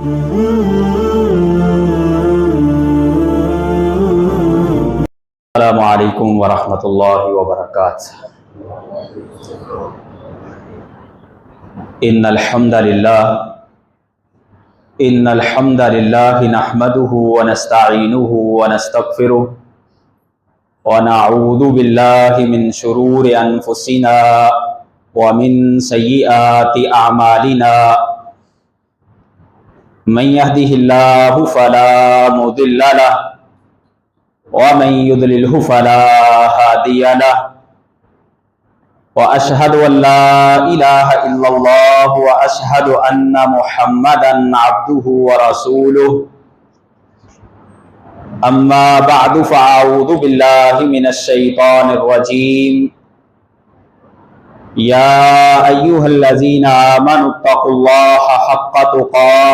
আসসালামু আলাইকুম ওয়া রাহমাতুল্লাহি ওয়া বারাকাতুহু। ইন্নাল হামদালিল্লাহি নাহমাদুহু ওয়া নাস্তাঈনুহু ওয়া নাস্তাগফিরুহ ওয়া নাউযু বিল্লাহি মিন শুরুরি আনফুসিনা ওয়া মিন সাইয়্যাতি আ'মালিনা। মান ইয়াহদিহিল্লাহু ফালা মুদিল্লা লাহু ওয়া মান ইউদ্লিলহু ফালা হাদিয়া লাহু। وأشهد أن لا إله إلا الله وأشهد أن محمدا عبده ورسوله. أما بعد فأعوذ بالله من الشيطان الرجيم. يا أيها الذين آمنوا اتقوا الله حق تقاته